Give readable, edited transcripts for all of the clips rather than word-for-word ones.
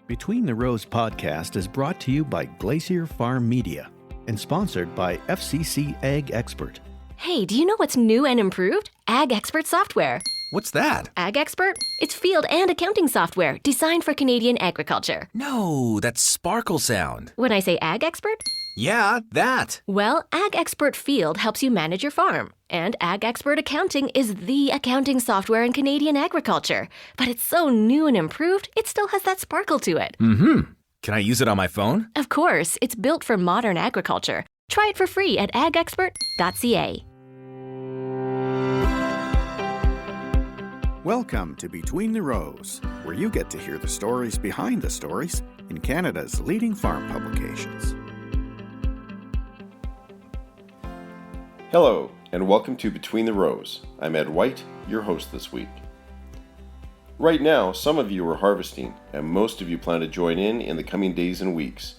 Between the Rows podcast is brought to you by Glacier FarmMedia and sponsored by FCC Ag Expert. Hey, do you know what's new and improved? Ag Expert software. What's that? Ag Expert? It's field and accounting software designed for Canadian agriculture. No, that's Sparkle Sound. When I say Ag Expert? Yeah, that. Well, Ag Expert Field helps you manage your farm. And Ag Expert Accounting is the accounting software in Canadian agriculture. But it's so new and improved, it still has that sparkle to it. Mm-hmm. Can I use it on my phone? Of course, it's built for modern agriculture. Try it for free at agexpert.ca. Welcome to Between the Rows, where you get to hear the stories behind the stories in Canada's leading farm publications. Hello, and welcome to Between the Rows. I'm Ed White, your host this week. Right now, some of you are harvesting, and most of you plan to join in the coming days and weeks.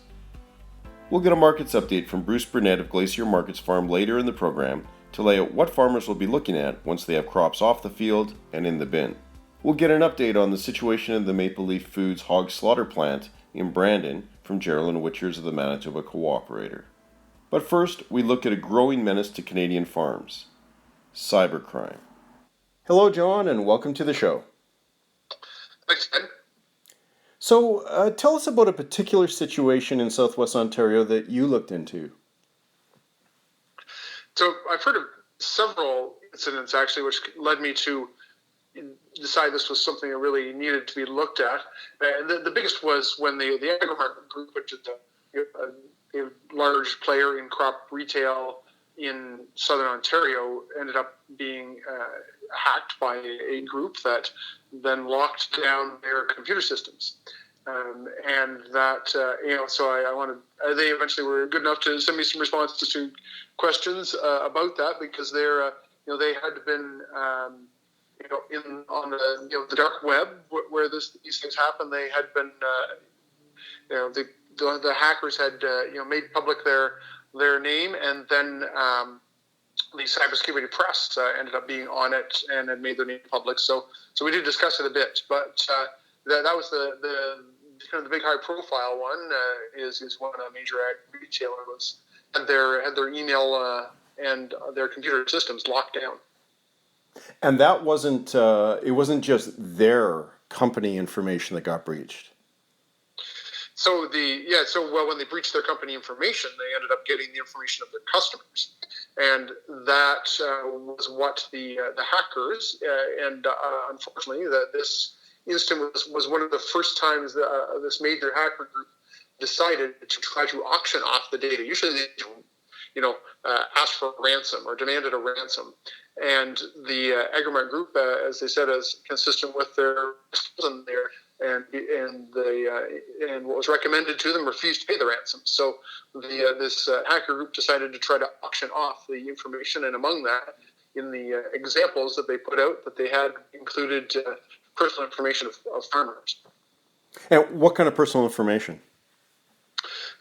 We'll get a markets update from Bruce Burnett of Glacier Markets Farm later in the program to lay out what farmers will be looking at once they have crops off the field and in the bin. We'll get an update on the situation in the Maple Leaf Foods hog slaughter plant in Brandon from Geraldine Witchers of the Manitoba Co-operator. But first, we look at a growing menace to Canadian farms: cybercrime. Hello, John, and welcome to the show. Thanks, Ed. So, tell us about a particular situation in Southwest Ontario that you looked into. So I've heard of several incidents, actually, which led me to decide this was something that really needed to be looked at. And the biggest was when the Agrimarket Group, which is a large player in crop retail in southern Ontario, ended up being hacked by a group that then locked down their computer systems. And that, so I wanted, they eventually were good enough to send me some responses to questions about that, because they're, they had been, on the dark web where these things happen. They had been, the hackers had, made public their name, and then the cybersecurity press ended up being on it and had made their name public. So we did discuss it a bit, but that was the kind of the big high profile one. Is when a major ag retailer had their email and their computer systems locked down. And that wasn't, it wasn't just their company information that got breached. So when they breached their company information, they ended up getting the information of their customers, and that was what the hackers and unfortunately this incident was one of the first times that this major hacker group decided to try to auction off the data. Usually they asked for a ransom or demanded a ransom, and the Agrimarket Group, as they said, is consistent with their and what was recommended to them, refused to pay the ransom. So this hacker group decided to try to auction off the information, and among that, in the examples that they put out, that they had included personal information of farmers. And what kind of personal information?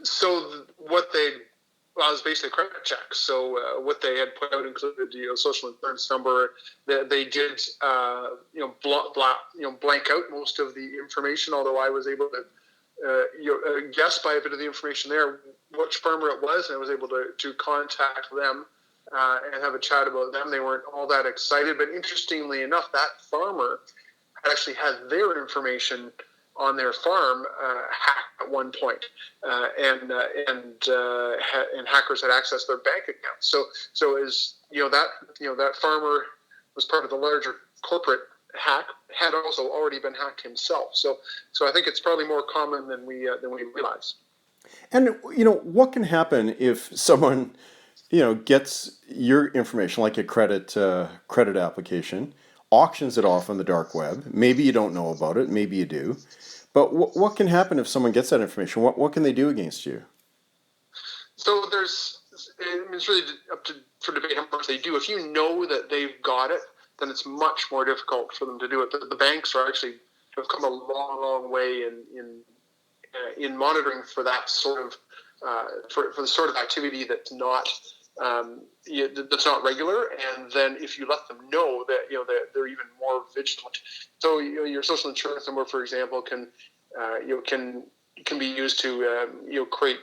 So what they it was basically credit checks. So what they had put out included social insurance number. They did blank out most of the information. Although I was able to guess by a bit of the information there which farmer it was, and I was able to contact them and have a chat about them. They weren't all that excited, but interestingly enough, that farmer actually had their information on their farm hacked at one point, and hackers had accessed their bank account. So as that farmer was part of the larger corporate hack, had also already been hacked himself. So I think it's probably more common than we realize. And what can happen if someone gets your information, like a credit application, auctions it off on the dark web? Maybe you don't know about it, maybe you do. But what can happen if someone gets that information? What can they do against you? So it's really up for debate how much they do. If you know that they've got it, then it's much more difficult for them to do it. The banks have come a long, long way in monitoring for that sort of for the sort of activity that's not regular, and then if you let them know that they're even more vigilant. So your social insurance number, for example, can can be used to create,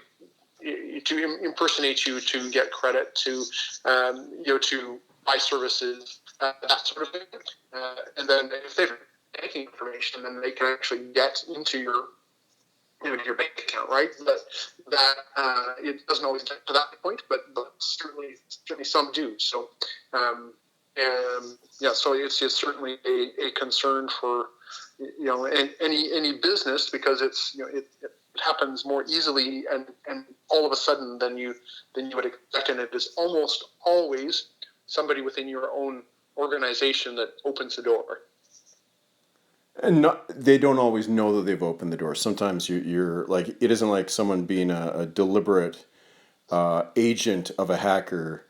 to impersonate you, to get credit, to to buy services, that sort of thing. And then if they have banking information, then they can actually get into your bank account, right? But that it doesn't always get to that point, but certainly some do. So so it's certainly a concern for any business, because it's it happens more easily and all of a sudden than you would expect, and it is almost always somebody within your own organization that opens the door. And they don't always know that they've opened the door. Sometimes you're like, it isn't like someone being a deliberate agent of a hacker.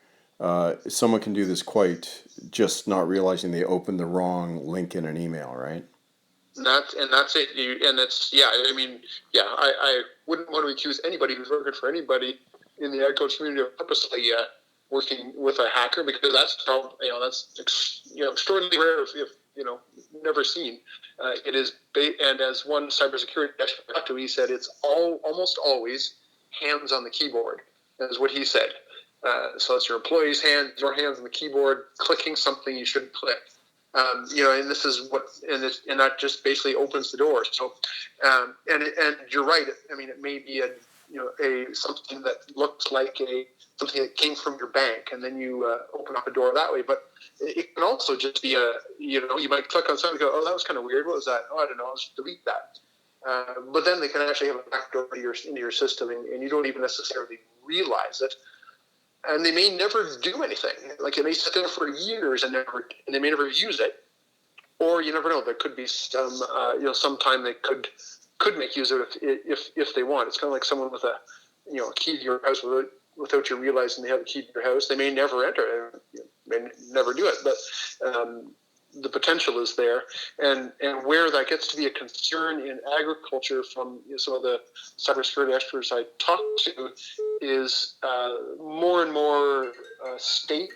Someone can do this quite just not realizing they opened the wrong link in an email, right? That's it. I wouldn't want to accuse anybody who's working for anybody in the agriculture community of purposely working with a hacker, because that's extraordinarily rare, if never seen. It is, and as one cybersecurity expert talked to, he said it's almost always hands on the keyboard. Is what he said. So it's your employee's hands, your hands on the keyboard, clicking something you shouldn't click. And this is what, and that just basically opens the door. So, and you're right. I mean, it may be a something that looks like something that came from your bank, and then you open up a door that way. But it can also just be you might click on something and go, oh, that was kind of weird. What was that? Oh, I don't know. I'll just delete that. But then they can actually have a backdoor into your system, and you don't even necessarily realize it. And they may never do anything. Like, it may sit there for years and they may never use it. Or you never know. There could be sometime they could make use of it if they want. It's kind of like someone with a key to your house without you realizing they have a key to your house. They may never enter it, may never do it, but the potential is there. And where that gets to be a concern in agriculture from some of the cybersecurity experts I talked to is more and more state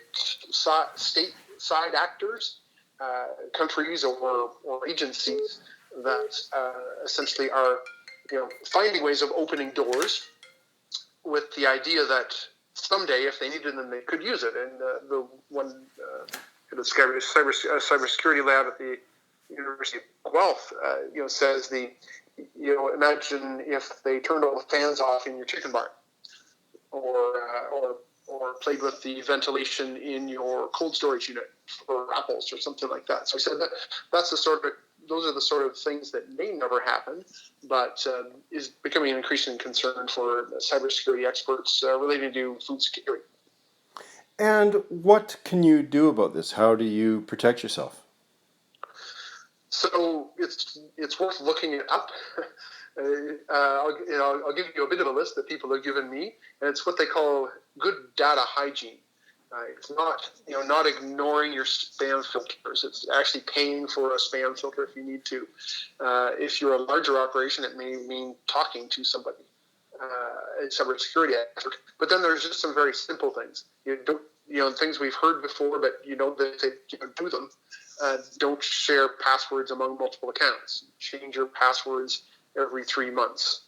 side actors, countries or agencies that essentially are finding ways of opening doors with the idea that someday, if they needed them, they could use it. And the one the cybersecurity lab at the University of Guelph, says imagine if they turned all the fans off in your chicken barn, or played with the ventilation in your cold storage unit for apples or something like that. So I said those are the sort of things that may never happen, but is becoming an increasing concern for cybersecurity experts relating to food security. And what can you do about this? How do you protect yourself? So it's worth looking it up. I'll give you a bit of a list that people have given me, and it's what they call good data hygiene. It's not ignoring your spam filters. It's actually paying for a spam filter if you need to. If you're a larger operation, it may mean talking to somebody, a cybersecurity expert. But then there's just some very simple things. Things we've heard before, but that they do them. Don't share passwords among multiple accounts. Change your passwords every 3 months.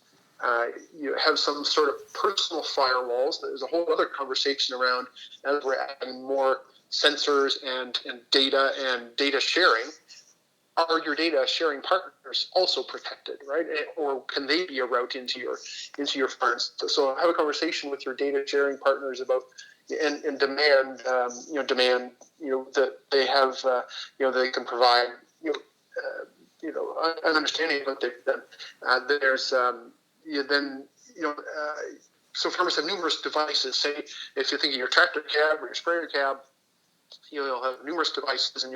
You have some sort of personal firewalls. There's a whole other conversation around, as we're adding more sensors and data sharing. Are your data sharing partners also protected, right? Or can they be a route into your farms? So have a conversation with your data sharing partners about and demand that they have they can provide an understanding of what they've done. So farmers have numerous devices. Say if you're thinking your tractor cab or your sprayer cab, you'll have numerous devices, and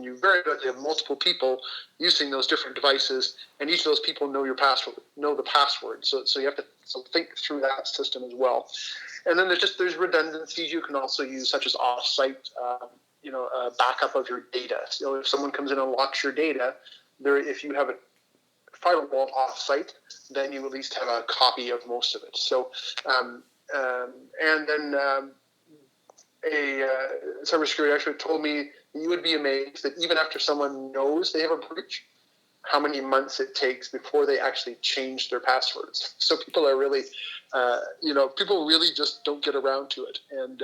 you very likely have multiple people using those different devices, and each of those people know the password. So you have to think through that system as well. And then there's redundancies you can also use, such as off-site, backup of your data. So if someone comes in and locks your data, if you have a firewall off-site, then you at least have a copy of most of it. So, and then a cybersecurity expert told me you would be amazed that even after someone knows they have a breach, how many months it takes before they actually change their passwords. So people are really, people really just don't get around to it. And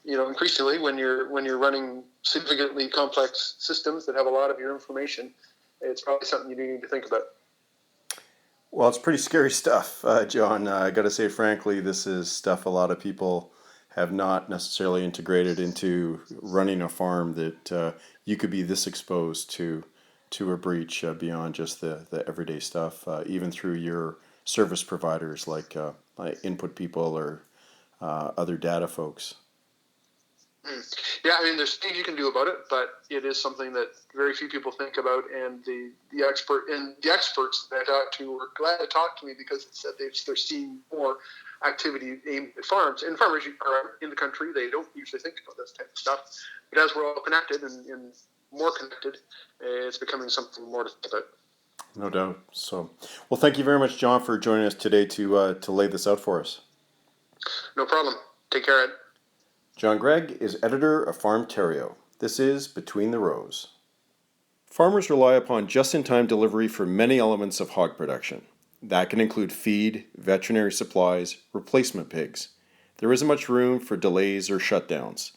increasingly, when you're running significantly complex systems that have a lot of your information, it's probably something you need to think about. Well, it's pretty scary stuff, John. I got to say, frankly, this is stuff a lot of people have not necessarily integrated into running a farm, that you could be this exposed to a breach beyond just the everyday stuff, even through your service providers like input people or other data folks. Yeah, I mean, there's things you can do about it, but it is something that very few people think about. And the experts that I talked to were glad to talk to me, because it said they're seeing more activity aimed at farms. And farmers are in the country, they don't usually think about this type of stuff. But as we're all connected and more connected, it's becoming something more to think about. No doubt. So, well, thank you very much, John, for joining us today to lay this out for us. No problem. Take care, Ed. John Gregg is editor of Farmterio. This is Between the Rows. Farmers rely upon just-in-time delivery for many elements of hog production. That can include feed, veterinary supplies, replacement pigs. There isn't much room for delays or shutdowns.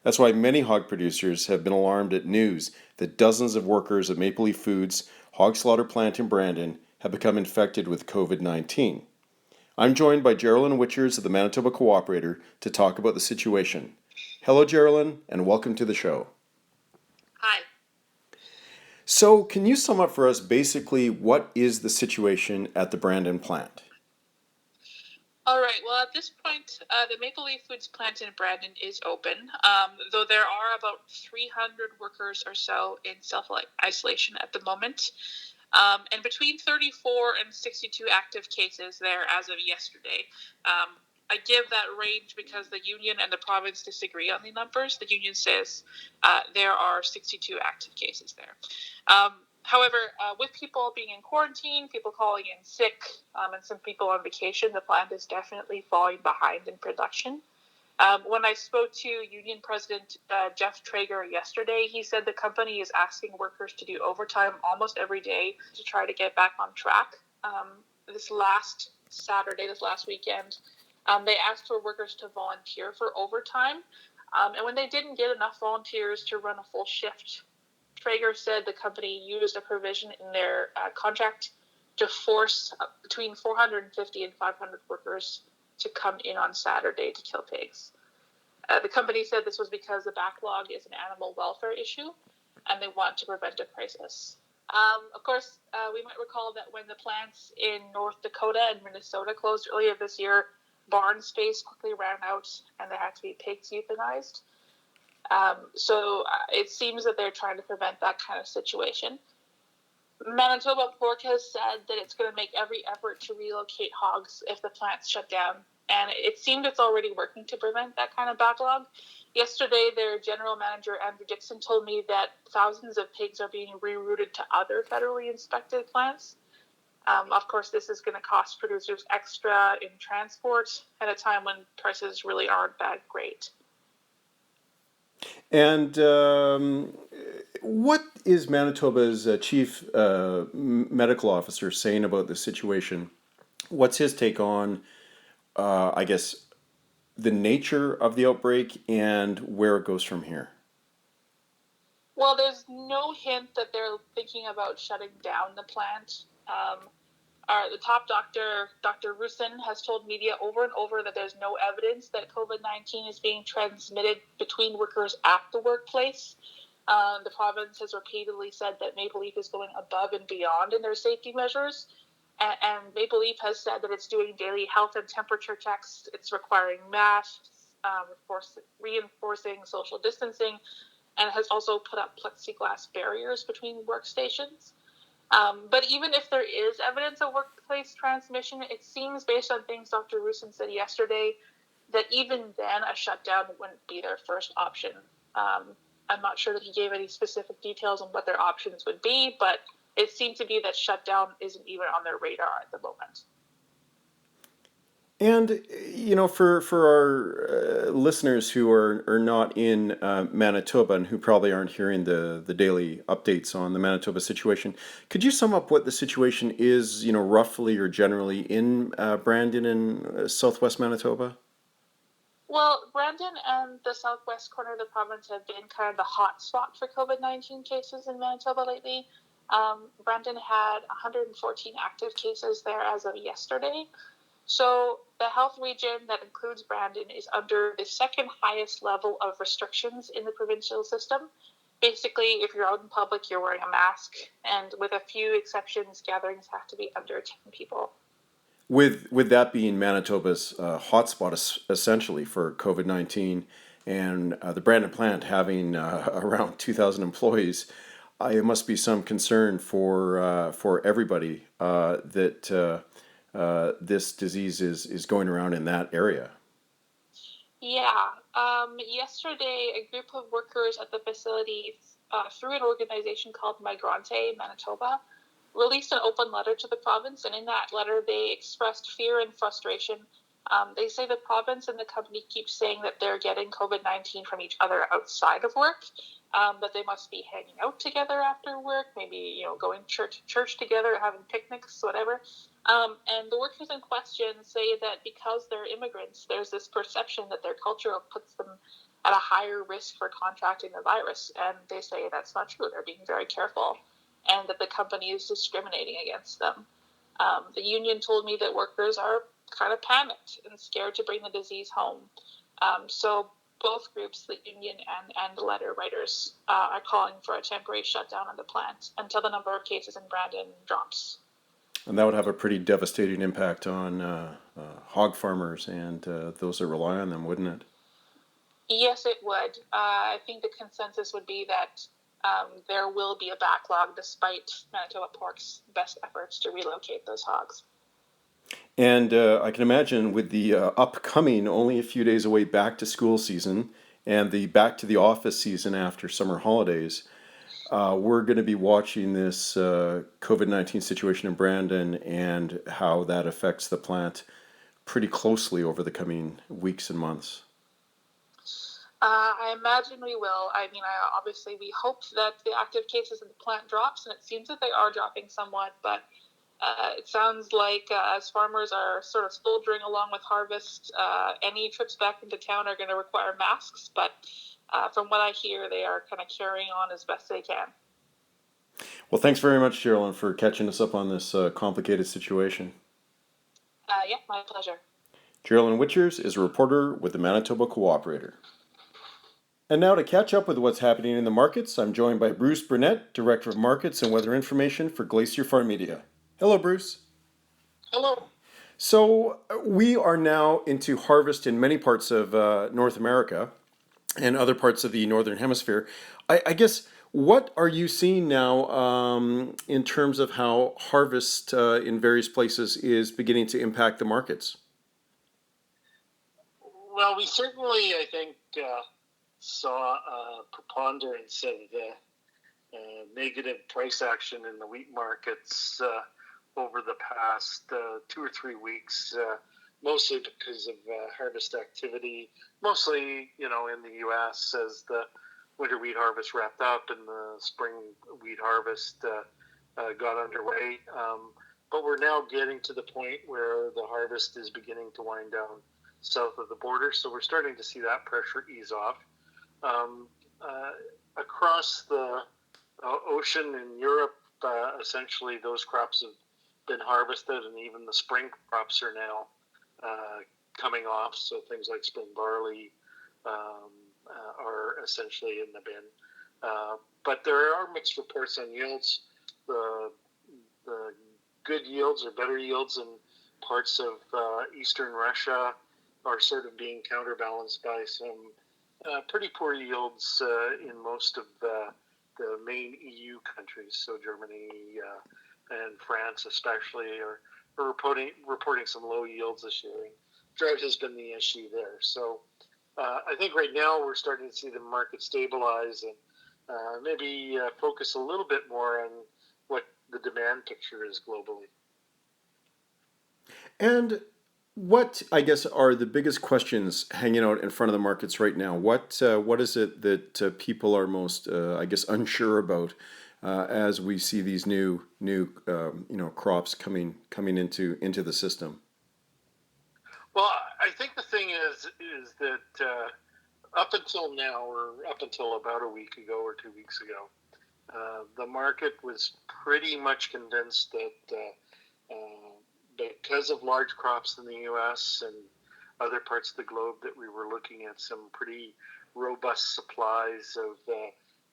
That's why many hog producers have been alarmed at news that dozens of workers at Maple Leaf Foods' hog slaughter plant in Brandon have become infected with COVID-19. I'm joined by Geraldine Witchers of the Manitoba Co-operator to talk about the situation. Hello, Geraldine, and welcome to the show. Hi. So, can you sum up for us basically what is the situation at the Brandon plant? All right. Well, at this point, the Maple Leaf Foods plant in Brandon is open, though there are about 300 workers or so in self-isolation at the moment. And between 34 and 62 active cases there as of yesterday. I give that range because the union and the province disagree on the numbers. The union says there are 62 active cases there. However, with people being in quarantine, people calling in sick, and some people on vacation, the plant is definitely falling behind in production. When I spoke to Union President Jeff Traeger yesterday, he said the company is asking workers to do overtime almost every day to try to get back on track. This last weekend, they asked for workers to volunteer for overtime. And when they didn't get enough volunteers to run a full shift, Traeger said the company used a provision in their contract to force between 450 and 500 workers to come in on Saturday to kill pigs. The company said this was because the backlog is an animal welfare issue and they want to prevent a crisis. Of course, we might recall that when the plants in North Dakota and Minnesota closed earlier this year, barn space quickly ran out and there had to be pigs euthanized. So it seems that they're trying to prevent that kind of situation. Manitoba Pork has said that it's going to make every effort to relocate hogs if the plants shut down. And it seems it's already working to prevent that kind of backlog. Yesterday, their general manager, Andrew Dixon, told me that thousands of pigs are being rerouted to other federally inspected plants. Of course, this is going to cost producers extra in transport at a time when prices really aren't that great. And what is Manitoba's chief medical officer saying about this situation? What's his take on, the nature of the outbreak and where it goes from here? Well, there's no hint that they're thinking about shutting down the plant. The top doctor, Dr. Rusin, has told media over and over that there's no evidence that COVID-19 is being transmitted between workers at the workplace. The province has repeatedly said that Maple Leaf is going above and beyond in their safety measures. And Maple Leaf has said that it's doing daily health and temperature checks. It's requiring masks, reinforcing social distancing, and has also put up plexiglass barriers between workstations. But even if there is evidence of workplace transmission, it seems, based on things Dr. Rusin said yesterday, that even then a shutdown wouldn't be their first option. I'm not sure that he gave any specific details on what their options would be, but it seemed to be that shutdown isn't even on their radar at the moment. And for our listeners who are not in Manitoba and who probably aren't hearing the daily updates on the Manitoba situation, could you sum up what the situation is, roughly or generally in Brandon and Southwest Manitoba? Well, Brandon and the southwest corner of the province have been kind of the hot spot for COVID-19 cases in Manitoba lately. Brandon had 114 active cases there as of yesterday. So the health region that includes Brandon is under the second highest level of restrictions in the provincial system. Basically, if you're out in public, you're wearing a mask, and with a few exceptions, gatherings have to be under 10 people. With that being Manitoba's hotspot essentially for COVID-19, and the Brandon plant having around 2,000 employees, it must be some concern for everybody that this disease is going around in that area. Yeah. Yesterday, a group of workers at the facility, through an organization called Migrante Manitoba, released an open letter to the province, and in that letter, they expressed fear and frustration. They say the province and the company keep saying that they're getting COVID-19 from each other outside of work, that they must be hanging out together after work, maybe going church together, having picnics, whatever. And the workers in question say that because they're immigrants, there's this perception that their culture puts them at a higher risk for contracting the virus, and they say that's not true. They're being very careful, and that the company is discriminating against them. The union told me that workers are kind of panicked and scared to bring the disease home. So both groups, the union and the letter writers, are calling for a temporary shutdown of the plant until the number of cases in Brandon drops. And that would have a pretty devastating impact on hog farmers and those that rely on them, wouldn't it? Yes, it would. I think the consensus would be that there will be a backlog despite Manitoba Pork's best efforts to relocate those hogs. And I can imagine with the upcoming, only a few days away, back to school season and the back to the office season after summer holidays, we're going to be watching this COVID-19 situation in Brandon and how that affects the plant pretty closely over the coming weeks and months. I imagine we will. I mean, obviously we hope that the active cases in the plant drops, and it seems that they are dropping somewhat, but it sounds like as farmers are sort of soldiering along with harvest, any trips back into town are going to require masks, but from what I hear, they are kind of carrying on as best they can. Well, thanks very much, Geraldine, for catching us up on this complicated situation. Yeah, my pleasure. Geraldine Witchers is a reporter with the Manitoba Co-operator. And now to catch up with what's happening in the markets, I'm joined by Bruce Burnett, Director of Markets and Weather Information for Glacier FarmMedia. Hello, Bruce. Hello. So we are now into harvest in many parts of North America and other parts of the Northern Hemisphere. I guess, what are you seeing now in terms of how harvest in various places is beginning to impact the markets? Well, we certainly, I think, saw a preponderance of negative price action in the wheat markets over the past 2 or 3 weeks, mostly because of harvest activity, mostly, in the U.S. as the winter wheat harvest wrapped up and the spring wheat harvest got underway. But we're now getting to the point where the harvest is beginning to wind down south of the border, so we're starting to see that pressure ease off. Across the ocean in Europe, essentially those crops have been harvested, and even the spring crops are now coming off. So things like spring barley are essentially in the bin. But there are mixed reports on yields. The good yields or better yields in parts of eastern Russia are sort of being counterbalanced by some pretty poor yields in most of the main EU countries. So Germany and France especially are reporting some low yields this year. And drought has been the issue there. So I think right now we're starting to see the market stabilize and maybe focus a little bit more on what the demand picture is globally. And What, I guess, are the biggest questions hanging out in front of the markets right now? What is it that people are most, I guess, unsure about as we see these new crops coming into the system? Well, I think the thing is that up until now, or up until about a week ago or 2 weeks ago, the market was pretty much convinced that because of large crops in the U.S. and other parts of the globe, that we were looking at some pretty robust supplies of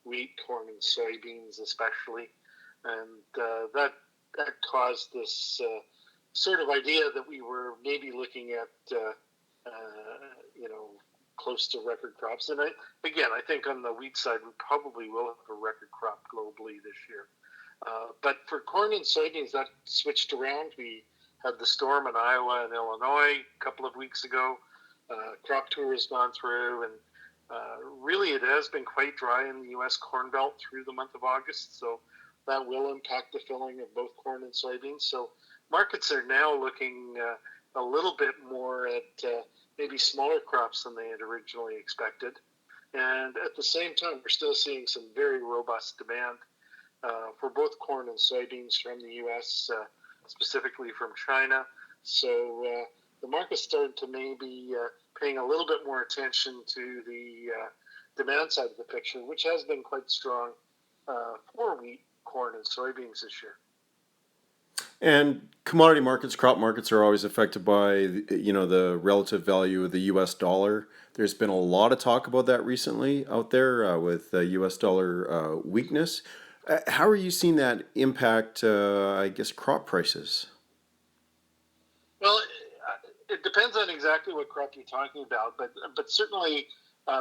wheat, corn, and soybeans, especially, and that caused this sort of idea that we were maybe looking at close to record crops. And I think on the wheat side, we probably will have a record crop globally this year. But for corn and soybeans, that switched around. We had the storm in Iowa and Illinois a couple of weeks ago. Crop tour has gone through, and really it has been quite dry in the U.S. Corn Belt through the month of August. So that will impact the filling of both corn and soybeans. So markets are now looking a little bit more at maybe smaller crops than they had originally expected. And at the same time, we're still seeing some very robust demand for both corn and soybeans from the U.S., specifically from China. So the market's started to maybe paying a little bit more attention to the demand side of the picture, which has been quite strong for wheat, corn, and soybeans this year. And commodity markets, crop markets are always affected by the relative value of the U.S. dollar. There's been a lot of talk about that recently out there with U.S. dollar weakness. How are you seeing that impact, I guess, crop prices? Well, it depends on exactly what crop you're talking about, but certainly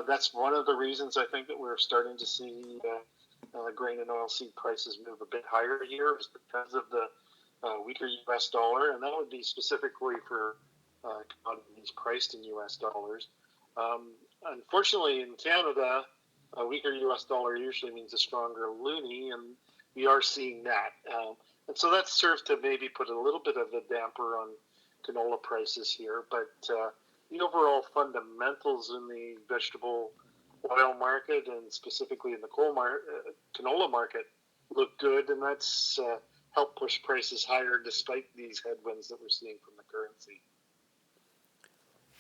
that's one of the reasons I think that we're starting to see grain and oilseed prices move a bit higher here, is because of the weaker U.S. dollar, and that would be specifically for commodities priced in U.S. dollars. Unfortunately, in Canada, a weaker U.S. dollar usually means a stronger loonie, and we are seeing that. And so that serves to maybe put a little bit of a damper on canola prices here. But the overall fundamentals in the vegetable oil market, and specifically in the canola market, look good, and that's helped push prices higher despite these headwinds that we're seeing from the currency.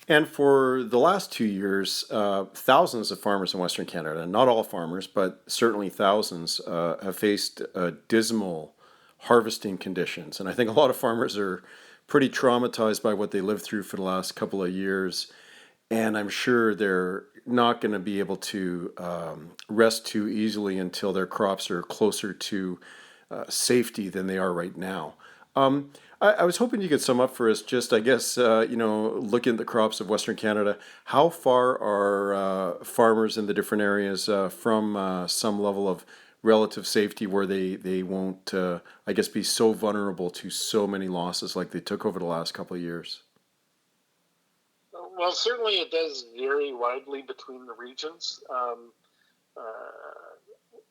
And for the last 2 years, thousands of farmers in Western Canada, not all farmers, but certainly thousands, have faced dismal harvesting conditions. And I think a lot of farmers are pretty traumatized by what they lived through for the last couple of years. And I'm sure they're not going to be able to rest too easily until their crops are closer to safety than they are right now. I was hoping you could sum up for us, just, I guess, looking at the crops of Western Canada, how far are farmers in the different areas from some level of relative safety where they won't, I guess, be so vulnerable to so many losses like they took over the last couple of years? Well, certainly it does vary widely between the regions.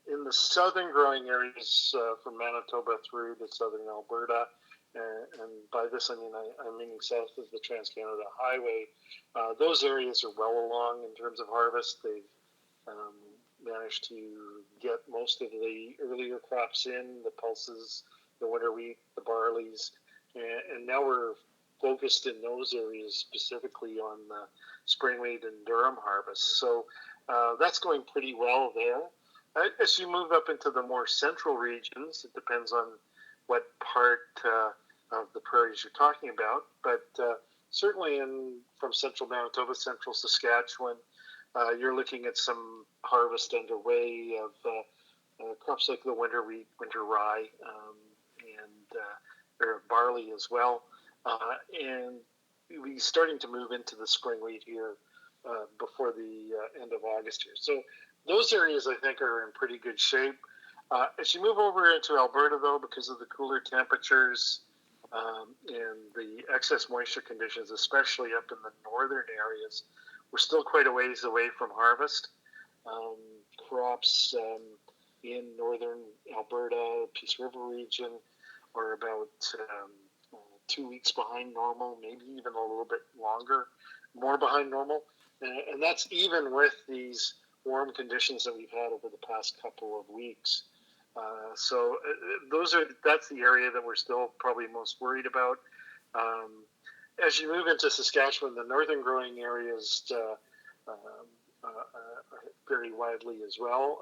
In the southern growing areas from Manitoba through to southern Alberta, and by this I'm meaning south of the Trans-Canada Highway, those areas are well along in terms of harvest. They've managed to get most of the earlier crops in, the pulses, the winter wheat, the barleys, and now we're focused in those areas specifically on the spring wheat and durum harvest. So that's going pretty well there. As you move up into the more central regions, it depends on what part of the prairies you're talking about, but certainly from central Manitoba, central Saskatchewan, you're looking at some harvest underway of crops like the winter wheat, winter rye, and barley as well. And we're starting to move into the spring wheat here before the end of August here. So those areas, I think, are in pretty good shape. As you move over into Alberta, though, because of the cooler temperatures and the excess moisture conditions, especially up in the northern areas, we're still quite a ways away from harvest. Crops in northern Alberta, Peace River region, are about 2 weeks behind normal, maybe even a little bit longer, more behind normal. And that's even with these warm conditions that we've had over the past couple of weeks. So that's the area that we're still probably most worried about. As you move into Saskatchewan, the northern growing areas vary widely as well.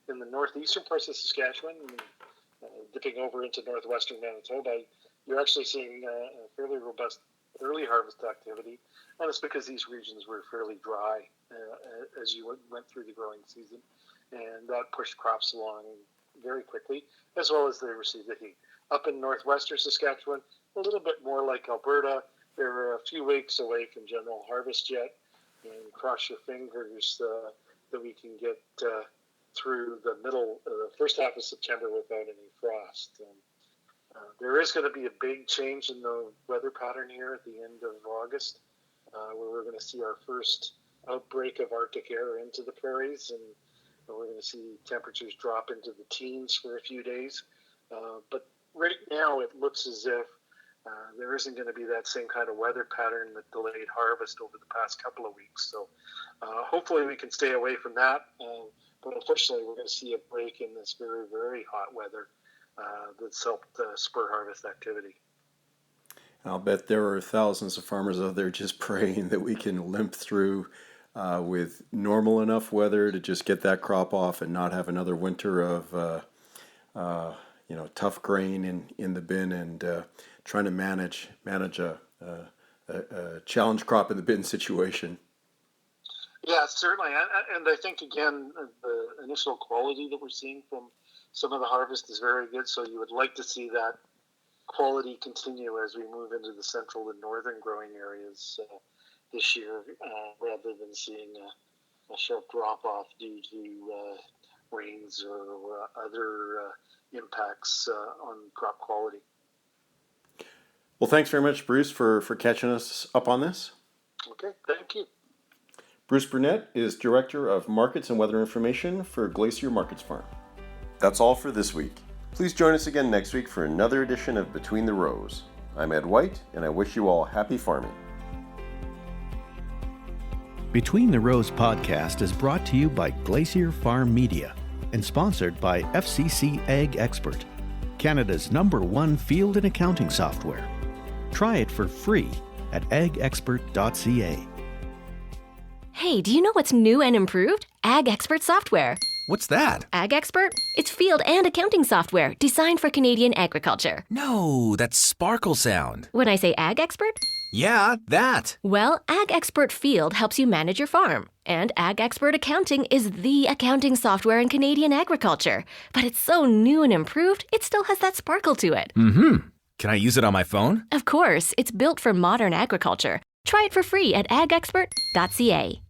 In the northeastern parts of Saskatchewan, dipping over into northwestern Manitoba, you're actually seeing a fairly robust early harvest activity, and it's because these regions were fairly dry as you went through the growing season, and that pushed crops along very quickly, as well as they received the heat. Up in northwestern Saskatchewan, a little bit more like Alberta, they're a few weeks away from general harvest yet, and cross your fingers that we can get through the first half of September without any frost. There is going to be a big change in the weather pattern here at the end of August, where we're going to see our first outbreak of Arctic air into the prairies, and we're going to see temperatures drop into the teens for a few days. But right now it looks as if there isn't going to be that same kind of weather pattern that delayed harvest over the past couple of weeks. So hopefully we can stay away from that. But unfortunately, we're going to see a break in this very, very hot weather that's helped spur harvest activity. I'll bet there are thousands of farmers out there just praying that we can limp through with normal enough weather to just get that crop off and not have another winter of tough grain in the bin and trying to manage a challenge crop in the bin situation. Yeah, certainly. And I think, again, the initial quality that we're seeing from some of the harvest is very good. So you would like to see that quality continue as we move into the central and northern growing areas this year, rather than seeing a sharp drop-off due to rains or other impacts on crop quality. Well, thanks very much, Bruce, for catching us up on this. Okay, thank you. Bruce Burnett is Director of Markets and Weather Information for Glacier Markets Farm. That's all for this week. Please join us again next week for another edition of Between the Rows. I'm Ed White, and I wish you all happy farming. Between the Rows podcast is brought to you by Glacier FarmMedia and sponsored by FCC Ag Expert, Canada's #1 field and accounting software. Try it for free at agexpert.ca. Hey, do you know what's new and improved? Ag Expert software. What's that? Ag Expert? It's field and accounting software designed for Canadian agriculture. No, that's sparkle sound. When I say Ag Expert? Yeah, that. Well, Ag Expert Field helps you manage your farm. And Ag Expert Accounting is the accounting software in Canadian agriculture. But it's so new and improved, it still has that sparkle to it. Mm-hmm. Can I use it on my phone? Of course, it's built for modern agriculture. Try it for free at agexpert.ca.